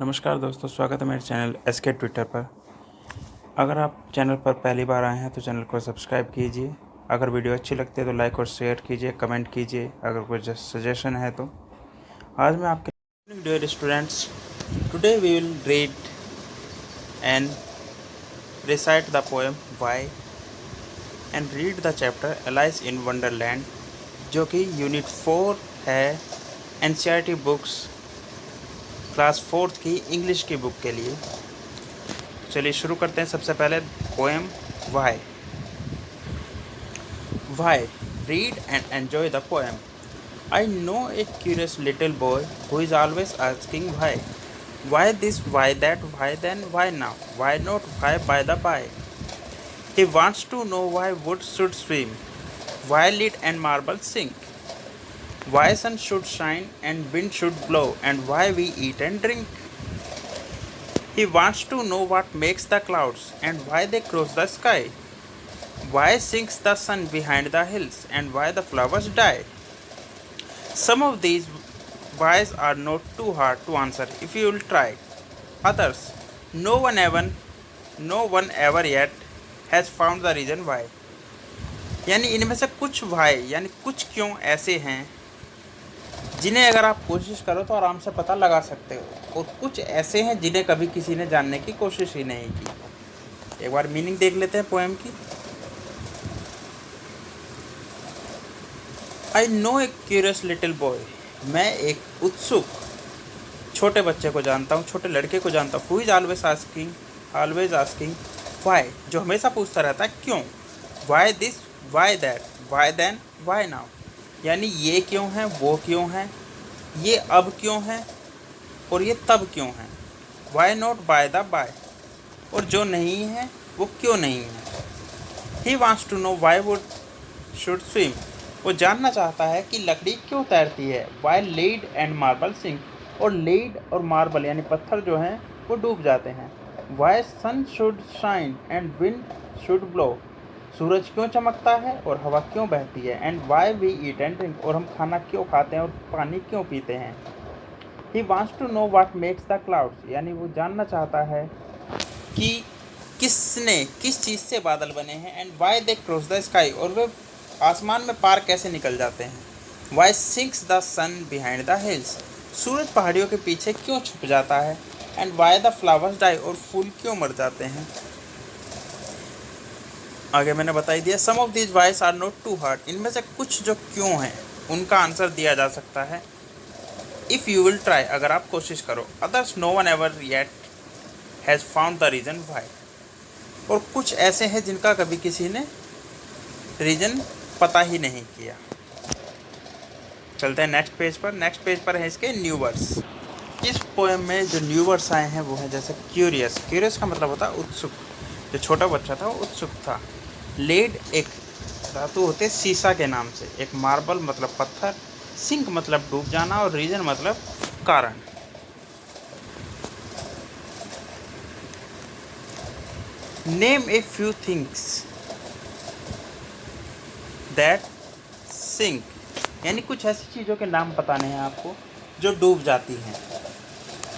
नमस्कार दोस्तों, स्वागत है मेरे चैनल एसके ट्विटर पर। अगर आप चैनल पर पहली बार आए हैं तो चैनल को सब्सक्राइब कीजिए। अगर वीडियो अच्छी लगती है तो लाइक और शेयर कीजिए, कमेंट कीजिए। अगर कोई सजेशन है तो आज मैं आपके dear students, today we will read and recite the poem why and read the chapter Alice in Wonderland, जो कि यूनिट 4 है एनसीईआरटी बुक्स क्लास 4th की इंग्लिश की बुक के लिए। चलिए शुरू करते हैं। सबसे पहले poem why. Why, read and enjoy the poem. I know a curious little boy who is always asking why. Why this, why that, why then, why now, why not, why by the bye. He wants to know why wood should swim, why lead and marble sink, why sun should shine and wind should blow, and why we eat and drink. He wants to know what makes the clouds and why they cross the sky, why sinks the sun behind the hills, and why the flowers die. Some of these whys are not too hard to answer if you will try. Others, no one ever yet has found the reason why. यानी इनमें से कुछ Y यानी कुछ क्यों ऐसे हैं जिन्हें अगर आप कोशिश करो तो आराम से पता लगा सकते हो, और कुछ ऐसे हैं जिन्हें कभी किसी ने जानने की कोशिश ही नहीं की। एक बार मीनिंग देख लेते हैं पोएम की। आई know a curious little boy, मैं एक उत्सुक छोटे बच्चे को जानता हूँ, छोटे लड़के को जानता हूँ। Who is always asking why, जो हमेशा पूछता रहता है क्यों। Why this, why that, why then, why now, यानी ये क्यों है, वो क्यों है, ये अब क्यों है और ये तब क्यों है। Why not by the by, और जो नहीं है वो क्यों नहीं है। He wants to know why wood should swim, वो जानना चाहता है कि लकड़ी क्यों तैरती है। Why lead and marble sink, और लीड और मार्बल यानी पत्थर जो हैं वो डूब जाते हैं। Why sun should shine and wind should blow, सूरज क्यों चमकता है और हवा क्यों बहती है। And why we eat and drink, और हम खाना क्यों खाते हैं और पानी क्यों पीते हैं। He wants to know what makes the clouds, यानी वो जानना चाहता है कि किस चीज़ से बादल बने हैं। And why they cross the sky, और वे आसमान में पार कैसे निकल जाते हैं। Why sinks the sun behind the hills, सूरज पहाड़ियों के पीछे क्यों छुप जाता है। And why the flowers die, और फूल क्यों मर जाते हैं। आगे मैंने बताई दिया। Some of these whys are not too hard, इनमें से कुछ जो क्यों हैं उनका आंसर दिया जा सकता है इफ़ यू विल ट्राई, अगर आप कोशिश करो। Others, no one ever yet has found the reason why, और कुछ ऐसे हैं जिनका कभी किसी ने रीज़न पता ही नहीं किया। चलते हैं नेक्स्ट पेज पर। नेक्स्ट पेज पर है इसके न्यू वर्ड्स। इस पोएम में जो न्यू वर्ड्स आए हैं वो है जैसे क्यूरियस। क्यूरियस का मतलब होता है उत्सुक, जो छोटा बच्चा था वो उत्सुक था। लेड एक धातु होते सीसा के नाम से। एक मार्बल मतलब पत्थर, सिंक मतलब डूब जाना, और रीजन मतलब कारण। Name a few things that sink, यानी कुछ ऐसी चीज़ों के नाम बताने हैं आपको जो डूब जाती हैं।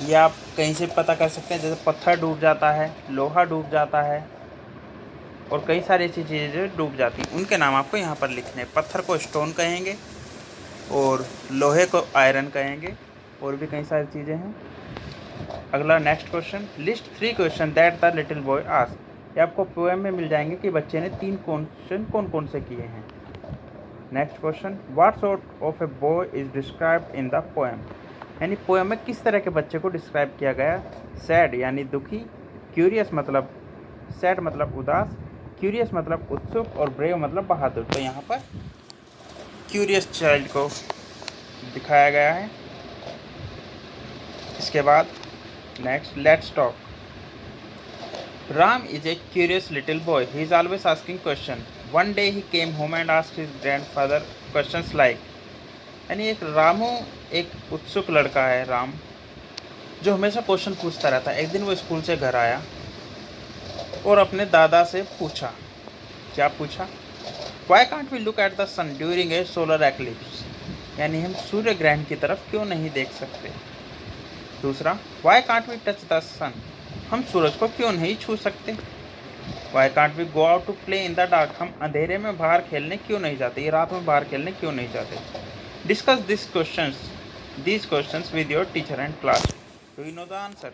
ये आप कहीं से पता कर सकते हैं, जैसे पत्थर डूब जाता है, लोहा डूब जाता है, और कई सारी ऐसी चीज़ें डूब जाती हैं। उनके नाम आपको यहाँ पर लिखने हैं। पत्थर को स्टोन कहेंगे और लोहे को आयरन कहेंगे, और भी कई सारी चीज़ें हैं। अगला next question, list 3 question that the little boy asked. ये आपको पोएम में मिल जाएंगे कि बच्चे ने 3 क्वेश्चन कौन कौन से किए हैं। Next question, what sort of a boy is described in the poem, यानी पोएम में किस तरह के बच्चे को डिस्क्राइब किया गया। सैड यानी दुखी, क्यूरियस मतलब सैड मतलब उदास, क्यूरियस मतलब उत्सुक, और ब्रेव मतलब बहादुर। तो यहाँ पर क्यूरियस चाइल्ड को दिखाया गया है। इसके बाद next, let's talk. Ram is a curious little boy, he is always asking question. One day he came home and asked his grandfather questions like, यानी एक रामू एक उत्सुक लड़का है राम, जो हमेशा क्वेश्चन पूछता रहता है। एक दिन वो स्कूल से घर आया और अपने दादा से पूछा। क्या पूछा? Why can't we look at the sun during a solar eclipse, यानी हम सूर्य ग्रहण की तरफ क्यों नहीं देख सकते। दूसरा, why can't we touch the sun, हम सूरज को क्यों नहीं छू सकते। Why can't we go out to play in the dark, हम अंधेरे में बाहर खेलने क्यों नहीं जाते, ये रात में बाहर खेलने क्यों नहीं जाते। Discuss these questions with your teacher and class. Do you know the answer.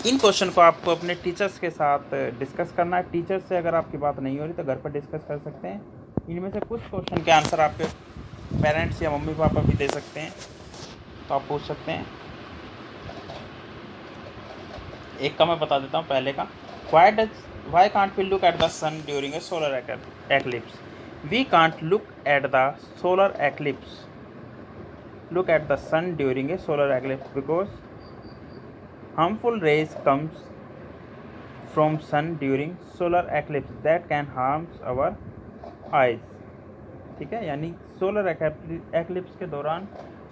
In question को आपको अपने टीचर्स के साथ डिस्कस करना है। टीचर से अगर आपकी बात नहीं हो रही तो घर पर डिस्कस कर सकते हैं। इनमें से कुछ क्वेश्चन के आंसर आपके पेरेंट्स या मम्मी पापा भी दे सकते हैं, तो आप पूछ सकते हैं। एक का मैं बता देता हूँ पहले का। Why can't we look at the sun during a solar eclipse? We can't look at the solar eclipse. Look at the sun during a solar eclipse because harmful rays comes from sun during solar eclipse that can harm our eyes. ठीक है, यानी solar eclipse के दौरान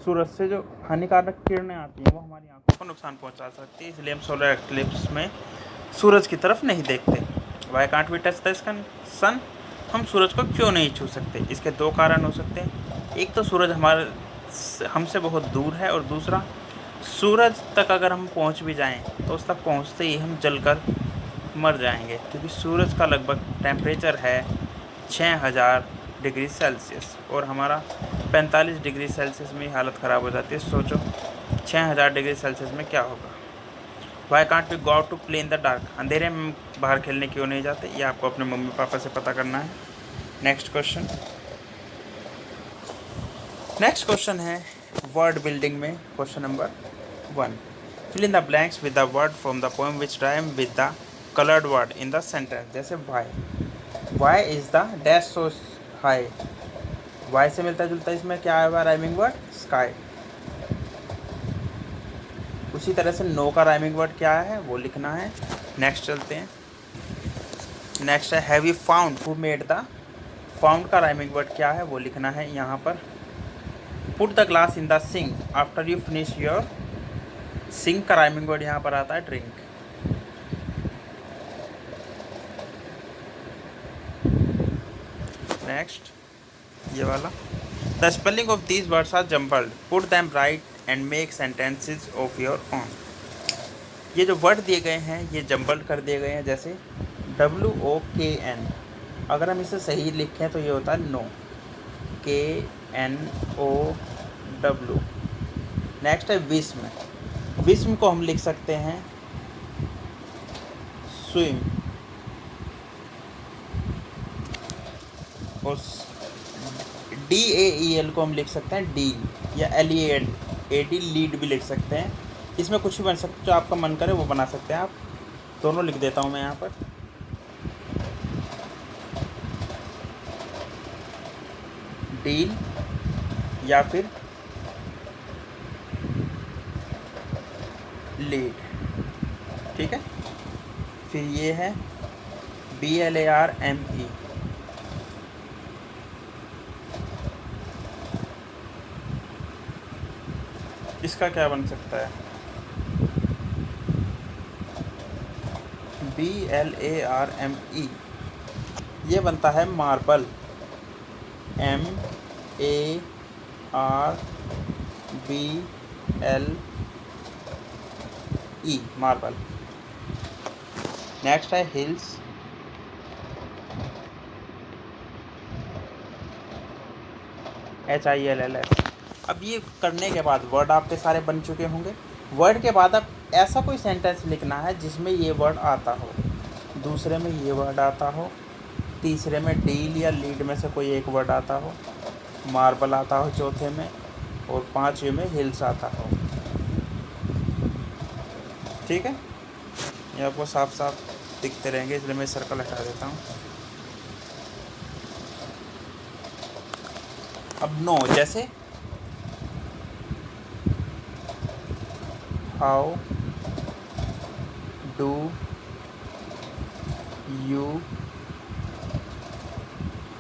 सूरज से जो हानिकारक किरणें आती हैं वो हमारी आंखों को नुकसान पहुंचा सकती है, इसलिए हम सोलर एक्लिप्स में सूरज की तरफ नहीं देखते। Why can't we touch the sun, हम सूरज को क्यों नहीं छू सकते। इसके दो कारण हो सकते हैं। एक तो सूरज हमसे बहुत दूर है, और दूसरा सूरज तक अगर हम पहुंच भी जाएं तो उस तक पहुंचते ही हम जलकर मर जाएंगे, क्योंकि सूरज का लगभग टेम्परेचर है 6000 डिग्री सेल्सियस और हमारा 45 डिग्री सेल्सियस में हालत ख़राब हो जाती है। सोचो 6000 डिग्री सेल्सियस में क्या होगा। Why can't we go out to play in the dark, अंधेरे में बाहर खेलने क्यों नहीं जाते, ये आपको अपने मम्मी पापा से पता करना है। नेक्स्ट क्वेश्चन है वर्ड बिल्डिंग में। Question number 1, fill in the blanks with the word from the poem which rhyme with the coloured word in the sentence. जैसे why is the dash so high, why से मिलता जुलता इसमें क्या आएगा rhyming word, sky. उसी तरह से नो का राइमिंग वर्ड क्या है वो लिखना है। नेक्स्ट चलते हैं। नेक्स्ट है have you found, who made the, found का राइमिंग वर्ड क्या है वो लिखना है यहाँ पर। Put the glass in the sink after you finish your, sink का राइमिंग वर्ड यहाँ पर आता है ड्रिंक। नेक्स्ट ये वाला, the spelling of these words are jumbled, put them right and make sentences of your own. ये जो word दिए गए हैं ये जम्बल्ड कर दिए गए हैं। जैसे WOKN, अगर हम इसे सही लिखें तो ये होता है नो, KNOW। नेक्स्ट है विस्म, विस्म को हम लिख सकते हैं स्विम, और DAEL को हम लिख सकते हैं डील, या LEAD लीड भी लिख सकते हैं। इसमें कुछ भी बन सकता है, जो आपका मन करे वो बना सकते हैं आप। दोनों लिख देता हूँ मैं यहाँ पर। डील या फिर लीड, ठीक है। फिर ये है BLARME, इसका क्या बन सकता है, BLARME, ये बनता है मार्बल, MARBLE, मार्बल। नेक्स्ट है हिल्स, HILLS। अब ये करने के बाद वर्ड आपके सारे बन चुके होंगे। वर्ड के बाद अब ऐसा कोई सेंटेंस लिखना है जिसमें ये वर्ड आता हो, दूसरे में ये वर्ड आता हो, तीसरे में डील या लीड में से कोई एक वर्ड आता हो, मार्बल आता हो चौथे में, और पांचवे में हिल्स आता हो। ठीक है, ये आपको साफ साफ दिखते रहेंगे, इसलिए मैं सर्कल हटा देता हूँ। अब नो, जैसे how do you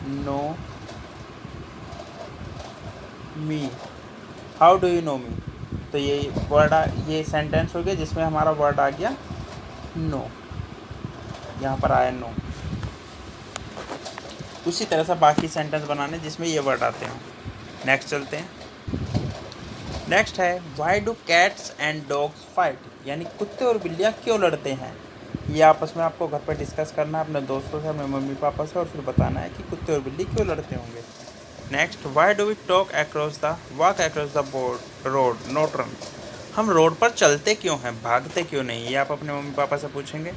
know me, how do you know me, तो ये वर्ड ये सेंटेंस हो गया जिसमें हमारा वर्ड आ गया नो, यहाँ पर आया नो। उसी तरह से बाकी सेंटेंस बनाने जिसमें ये वर्ड आते हैं। नेक्स्ट चलते हैं। नेक्स्ट है why do cats and dogs fight, यानी कुत्ते और बिल्लियाँ क्यों लड़ते हैं। ये आपस में आपको घर पर डिस्कस करना है अपने दोस्तों से, अपने मम्मी पापा से, और फिर बताना है कि कुत्ते और बिल्ली क्यों लड़ते होंगे। Next, why do we talk across the walk across the board road not run, हम रोड पर चलते क्यों हैं, भागते क्यों नहीं, ये आप अपने मम्मी पापा से पूछेंगे।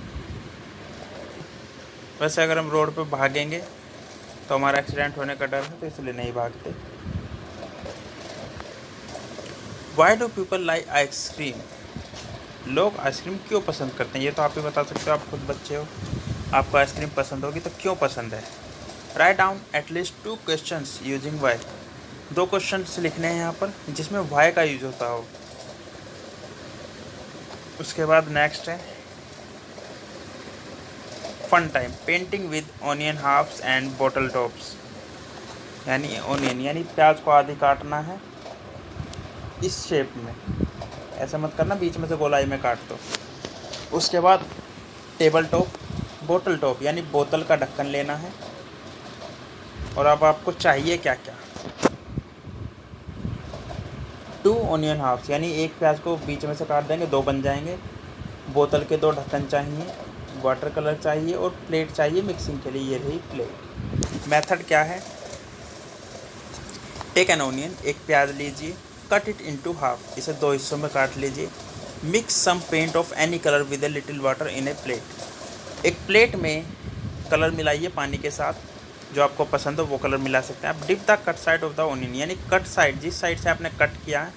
वैसे अगर हम रोड पर भागेंगे तो हमारा एक्सीडेंट होने का डर है, तो इसलिए नहीं भागते। Why do people like ice cream, लोग आइसक्रीम क्यों पसंद करते हैं, ये तो आप ही बता सकते हो, आप खुद बच्चे हो, आपको आइसक्रीम पसंद होगी तो क्यों पसंद है। Write down at least 2 questions using why, 2 questions लिखने हैं यहाँ पर जिसमें वाई का यूज होता हो। उसके बाद नेक्स्ट है fun time, painting with onion halves and bottle tops, यानी ऑनियन यानी प्याज को आधी काटना है इस शेप में, ऐसा मत करना बीच में से गोलाई में काट दो। उसके बाद टेबल टॉप, बोतल टॉप यानी बोतल का ढक्कन लेना है। और अब आपको चाहिए क्या क्या, 2 ऑनियन हाफ्स यानी एक प्याज को बीच में से काट देंगे, 2 बन जाएंगे। बोतल के 2 ढक्कन चाहिए, वाटर कलर चाहिए और प्लेट चाहिए मिक्सिंग के लिए, ये रही प्लेट। मेथड क्या है, टेक एन ऑनियन, एक प्याज लीजिए, कट इट इनटू हाफ, इसे 2 हिस्सों में काट लीजिए। Mix some paint of any colour with a little water in a plate, एक प्लेट में कलर मिलाइए पानी के साथ, जो आपको पसंद हो वो कलर मिला सकते हैं आप। Dip the cut side of the onion, यानी कट साइड, जिस साइड से आपने कट किया है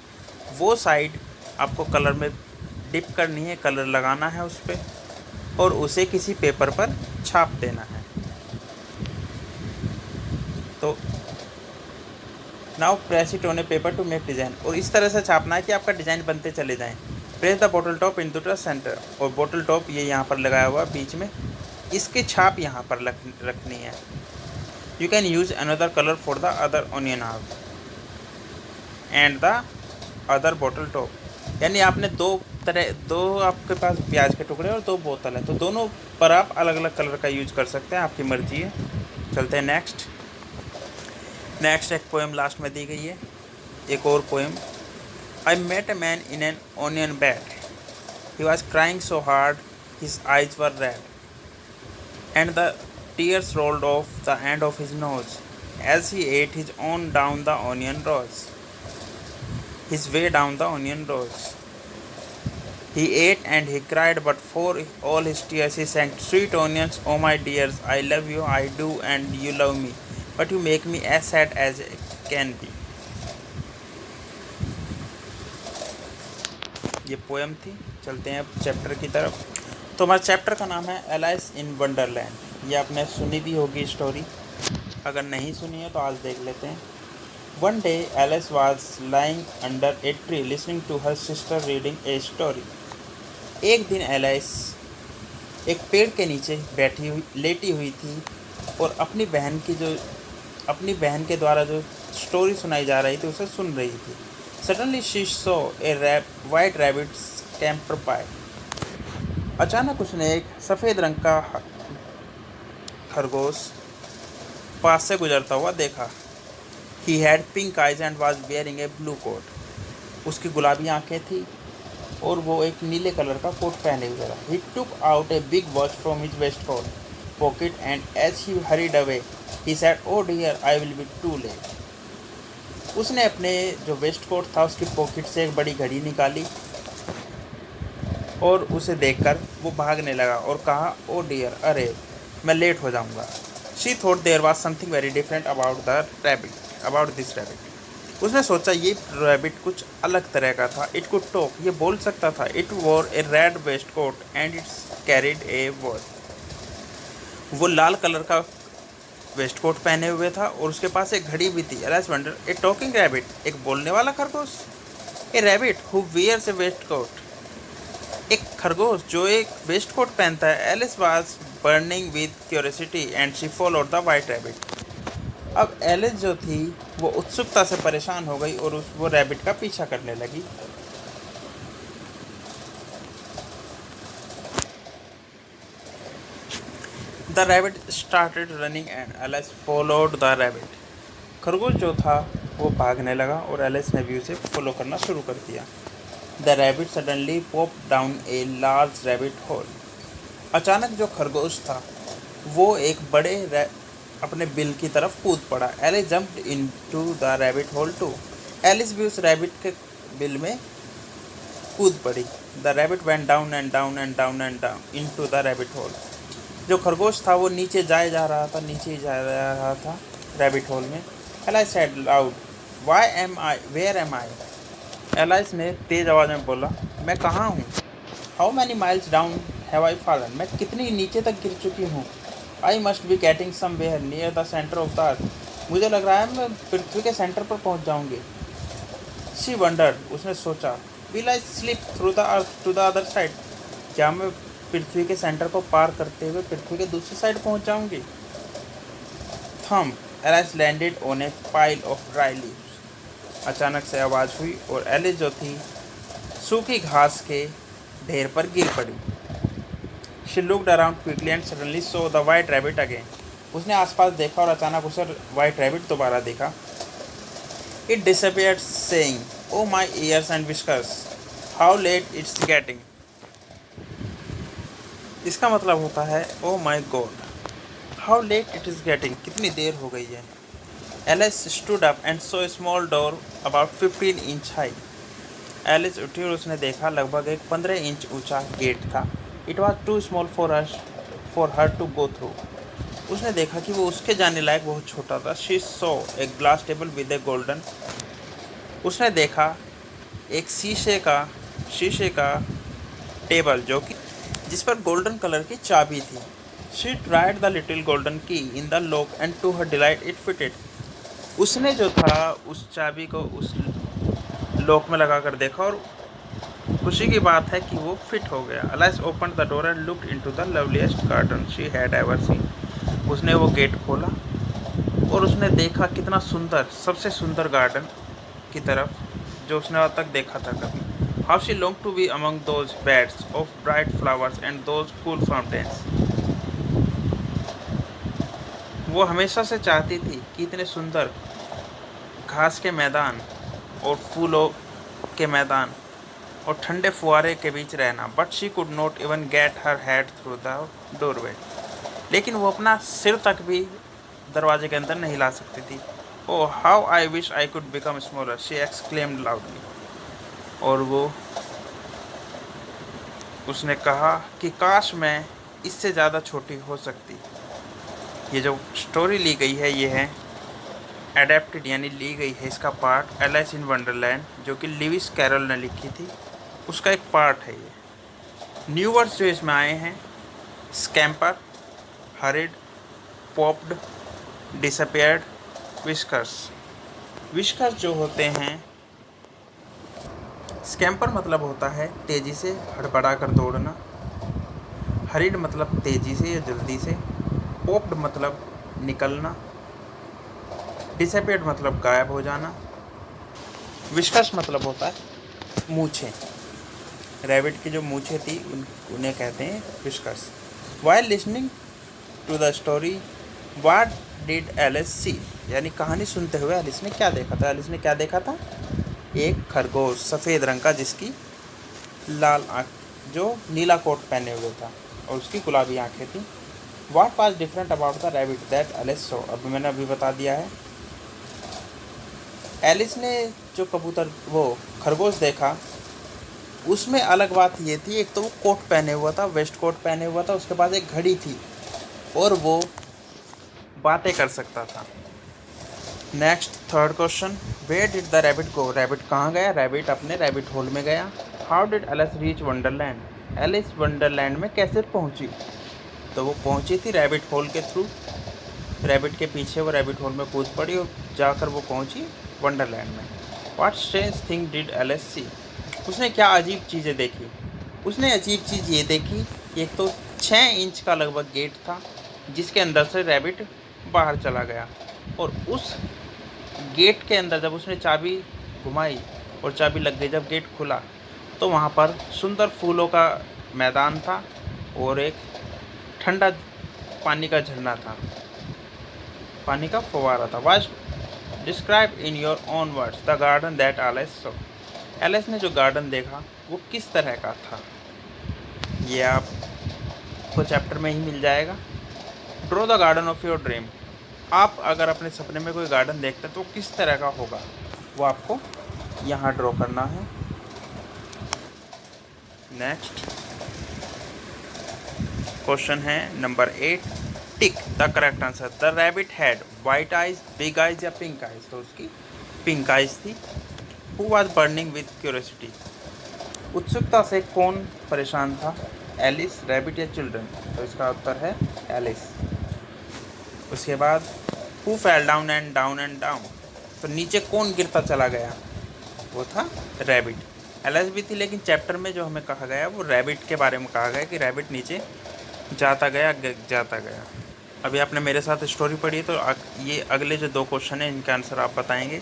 वो साइड आपको कलर में डिप करनी है, कलर लगाना है उस पर, और उसे किसी पेपर पर छाप देना है। तो now press it on A paper two make design, और इस तरह से छापना है कि आपका डिज़ाइन बनते चले जाएं। Press the bottle top into the centre, और बॉटल टॉप ये यहाँ पर लगाया हुआ बीच में, इसकी छाप यहाँ पर रखनी है। You can use another colour for the other onion half and the other bottle top, यानी आपने दो आपके पास प्याज के टुकड़े और 2 बोतल है, तो दोनों पर आप अलग अलग कलर का यूज कर सकते हैं, आपकी मर्जी है। चलते हैं नेक्स्ट एक पोएम लास्ट में दी गई है, एक और poem. I met a man in an onion bed, he was crying so hard his eyes were red and the tears rolled off the end of his nose as he ate his own down the onion rose. His way down the onion rose. He ate and he cried, but for all his tears he sang, "Sweet onions, oh my dears, I love you, I do, and you love me, but you make me as sad as I can be." ये poem थी। चलते हैं अब chapter की तरफ। तो हमारे chapter का नाम है एलाइस इन वंडरलैंड। ये आपने सुनी भी होगी स्टोरी, अगर नहीं सुनी है तो आज देख लेते हैं। One day Alice was lying under a tree listening to her sister reading a story. एक दिन एलिस एक पेड़ के नीचे लेटी हुई थी और अपनी बहन के द्वारा जो स्टोरी सुनाई जा रही थी उसे सुन रही थी। Suddenly she saw a white rabbit scamper by. अचानक उसने एक सफ़ेद रंग का खरगोश पास से गुजरता हुआ देखा। He had pink eyes and was wearing a blue coat. उसकी गुलाबी आंखें थी और वो एक नीले कलर का कोट पहने हुए था। He took out a big watch from his waistcoat pocket and as he hurried away he said, "oh dear, I will be too late." उसने अपने जो वेस्ट कोट था उसकी पॉकेट से एक बड़ी घड़ी निकाली और उसे देखकर वो भागने लगा और कहा, "ओ डियर, अरे मैं लेट हो जाऊंगा।" She thought there was something very different about this rabbit. उसने सोचा ये रैबिट कुछ अलग तरह का था। इट कुड टॉक, ये बोल सकता था। It wore a red waistcoat and it's carried a watch. वो लाल कलर का वेस्ट कोट पहने हुए था और उसके पास एक घड़ी भी थी। Alice wonder, a talking rabbit, एक बोलने वाला खरगोश। A rabbit who wears a waistcoat, एक खरगोश जो एक वेस्ट कोट पहनता है। Alice was burning with curiosity and she followed the white rabbit. अब एलिस जो थी वो उत्सुकता से परेशान हो गई और वो रैबिट का पीछा करने लगी। The rabbit started running and Alice followed the rabbit. खरगोश जो था वो भागने लगा और एलिस ने भी उसे फॉलो करना शुरू कर दिया। The rabbit suddenly pop down a large rabbit hole. अचानक जो खरगोश था वो एक बड़े अपने बिल की तरफ कूद पड़ा। Alice jumped into the rabbit hole too. Alice भी उस रैबिट के बिल में कूद पड़ी। The rabbit went down and down and down and down into the rabbit hole. जो खरगोश था वो नीचे जाए जा रहा था, नीचे ही जा रहा था रैबिट होल में। Alice said loud, why am I, where am I. Alice ने तेज आवाज़ में बोला, मैं कहाँ हूँ। How many miles down have I fallen, मैं कितनी नीचे तक गिर चुकी हूँ। I must be getting somewhere near the centre of the earth, मुझे लग रहा है मैं पृथ्वी के सेंटर पर पहुँच जाऊँगी। शी वंडर्ड, उसने सोचा, will I slip through the earth to the other side, क्या मैं पृथ्वी के सेंटर को पार करते हुए पृथ्वी के दूसरी साइड पहुँच जाऊँगी। Thump, Alice landed on a pile of dry leaves. अचानक से आवाज़ हुई और एलिस जो थी सूखी घास के ढेर पर गिर पड़ी। She looked around quickly and suddenly so the white rabbit again. उसने आसपास देखा और अचानक उसे वाइट रैबिट दोबारा देखा। It disappeared saying, oh my ears and whiskers, how late it's getting. इसका मतलब होता है, oh my god, how late it is getting, कितनी देर हो गई है। Alice stood up and saw a small door about 15 inch high. Alice उठी और उसने देखा लगभग एक 15 इंच ऊंचा गेट था। It was too small for her to go through. उसने देखा कि वो उसके जाने लायक बहुत छोटा था। She so a glass table with A golden. उसने देखा एक शीशे का टेबल जो कि जिस पर गोल्डन कलर की चाबी थी। She tried the little golden key in the lock and to her delight it fitted. उसने जो था उस चाबी को उस लॉक में लगा कर देखा और खुशी की बात है कि वो फिट हो गया। Alice open the door and looked into the loveliest garden she had ever seen. उसने वो गेट खोला और उसने देखा कितना सुंदर, सबसे सुंदर गार्डन की तरफ जो उसने अब तक देखा था कभी। How she long to be among those beds of bright flowers and those cool fountains. वो हमेशा से चाहती थी कि इतने सुंदर घास के मैदान और फूलों के मैदान और ठंडे फुहारे के बीच रहना। But she could not even get her head through the doorway. लेकिन वो अपना सिर तक भी दरवाजे के अंदर नहीं ला सकती थी। Oh how I wish I could become smaller, she exclaimed loudly. और वो उसने कहा कि काश मैं इससे ज़्यादा छोटी हो सकती। ये जो स्टोरी ली गई है ये है एडेप्टेड यानी ली गई है, इसका पार्ट एलिस इन वंडरलैंड जो कि लिविस कैरल ने लिखी थी, उसका एक पार्ट है ये। न्यू वर्ड्स जो इसमें आए हैं, scamper, horrid, popped, disappeared, whiskers. Whiskers जो होते हैं, स्कैम्पर मतलब होता है तेज़ी से हड़बड़ा कर दौड़ना, हरिड मतलब तेज़ी से या जल्दी से, पॉप्ड मतलब निकलना, डिसअपियर्ड मतलब गायब हो जाना, विस्कर्स मतलब होता है मूछें। रैबिट की जो मूछें थी उन्हें कहते हैं whiskers. While listening to the story what did Alice see, यानी कहानी सुनते हुए एलिस ने क्या देखा था। एलिस ने क्या देखा था, एक खरगोश सफ़ेद रंग का जिसकी लाल आँख, जो नीला कोट पहने हुए था और उसकी गुलाबी आँखें थी। What was different about the rabbit that Alice saw, अभी मैंने बता दिया है। एलिस ने जो कबूतर वो खरगोश देखा उसमें अलग बात ये थी, एक तो वो कोट पहने हुआ था, वेस्ट कोट पहने हुआ था, उसके पास एक घड़ी थी और वो बातें कर सकता था। Next third question, where did the rabbit go, rabbit कहाँ गया। रैबिट अपने रैबिट होल में गया। How did Alice reach wonderland, Alice wonderland में कैसे पहुँची। तो वो पहुँची थी रैबिट होल के थ्रू, रैबिट के पीछे वो रैबिट होल में कूद पड़ी और जाकर वो पहुँची वंडरलैंड में। What strange thing did Alice see, उसने क्या अजीब चीज़ें देखी। उसने अजीब चीज़ ये देखी, एक तो 6 इंच का लगभग गेट था जिसके अंदर से रैबिट बाहर चला गया और उस गेट के अंदर जब उसने चाबी घुमाई और चाबी लग गई, जब गेट खुला तो वहाँ पर सुंदर फूलों का मैदान था और एक ठंडा पानी का झरना था, पानी का फव्वारा था। Describe in your own words the garden that Alice saw. Alice ने जो गार्डन देखा वो किस तरह का था, ये आपको चैप्टर में ही मिल जाएगा। Draw the garden of your dream. आप अगर अपने सपने में कोई गार्डन देखते हैं तो किस तरह का होगा, वो आपको यहाँ ड्रॉ करना है। नेक्स्ट क्वेश्चन है number 8, tick the correct answer. The rabbit had white eyes, big eyes या पिंक आइज, तो उसकी पिंक आइज थी। Who was burning with curiosity. उत्सुकता से कौन परेशान था, एलिस, रैबिट या चिल्ड्रन, तो इसका उत्तर है एलिस। उसके बाद who fell down and down and down, तो नीचे कौन गिरता चला गया, वो था रैबिट। एलिस भी थी लेकिन चैप्टर में जो हमें कहा गया वो रैबिट के बारे में कहा गया कि रैबिट नीचे जाता गया जाता गया। अभी आपने मेरे साथ स्टोरी पढ़ी तो ये अगले जो 2 क्वेश्चन हैं इनके आंसर आप बताएंगे।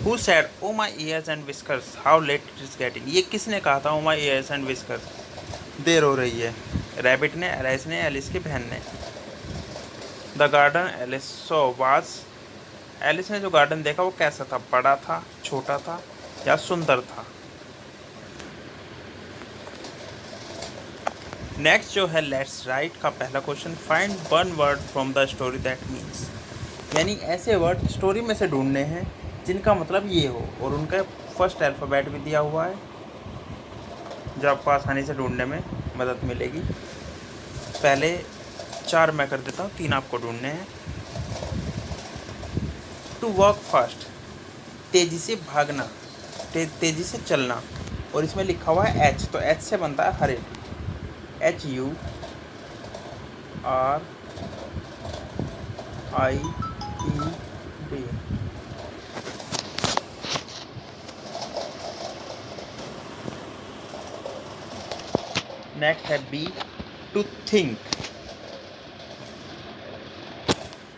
Who said oh my ears and whiskers how late it is getting, ये किसने कहा था oh my ears and whiskers, देर हो रही है, रैबिट ने, एलिस ने, एलिस की बहन ने। The garden Alice saw was, Alice ने जो गार्डन देखा वो कैसा था, बड़ा था, छोटा था या सुंदर था। नेक्स्ट जो है लेट्स राइट का पहला question, find one word from the story that means, यानी ऐसे वर्ड स्टोरी में से ढूंढने हैं जिनका मतलब ये हो और उनका फर्स्ट अल्फ़ाबेट भी दिया हुआ है जो आपको आसानी से ढूंढने में मदद मिलेगी। पहले 4 मैं कर देता हूँ, 3 आपको ढूंढने हैं। टू वर्क फास्ट, तेज़ी से भागना, तेज़ी से चलना, और इसमें लिखा हुआ है एच, तो एच से बनता है हरे, HURRIED। नेक्स्ट है बी, टू थिंक,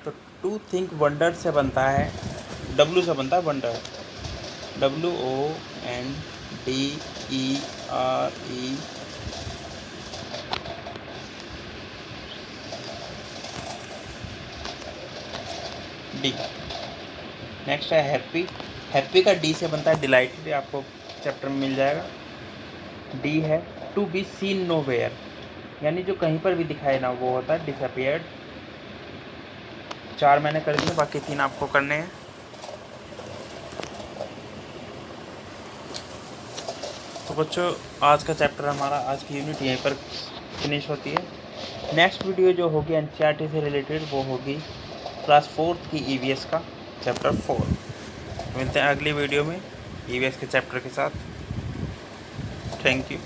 तो टू थिंक वंडर से बनता है, W से बनता है वंडर, WONDERD। नेक्स्ट है हैप्पी, हैप्पी का D से बनता है डिलाइटेड, आपको चैप्टर में मिल जाएगा। D है to be seen nowhere, यानी जो कहीं पर भी दिखाए ना वो होता है डिसअपियर्ड। 4 मैंने कर दिए, बाकी 3 आपको करने हैं। तो बच्चों आज का चैप्टर हमारा, आज की यूनिट यहीं पर फिनिश होती है। नेक्स्ट वीडियो जो होगी एनसीईआरटी से रिलेटेड वो होगी क्लास 4th की EVS का चैप्टर 4। मिलते हैं अगली वीडियो में EVS के चैप्टर के साथ। Thank you.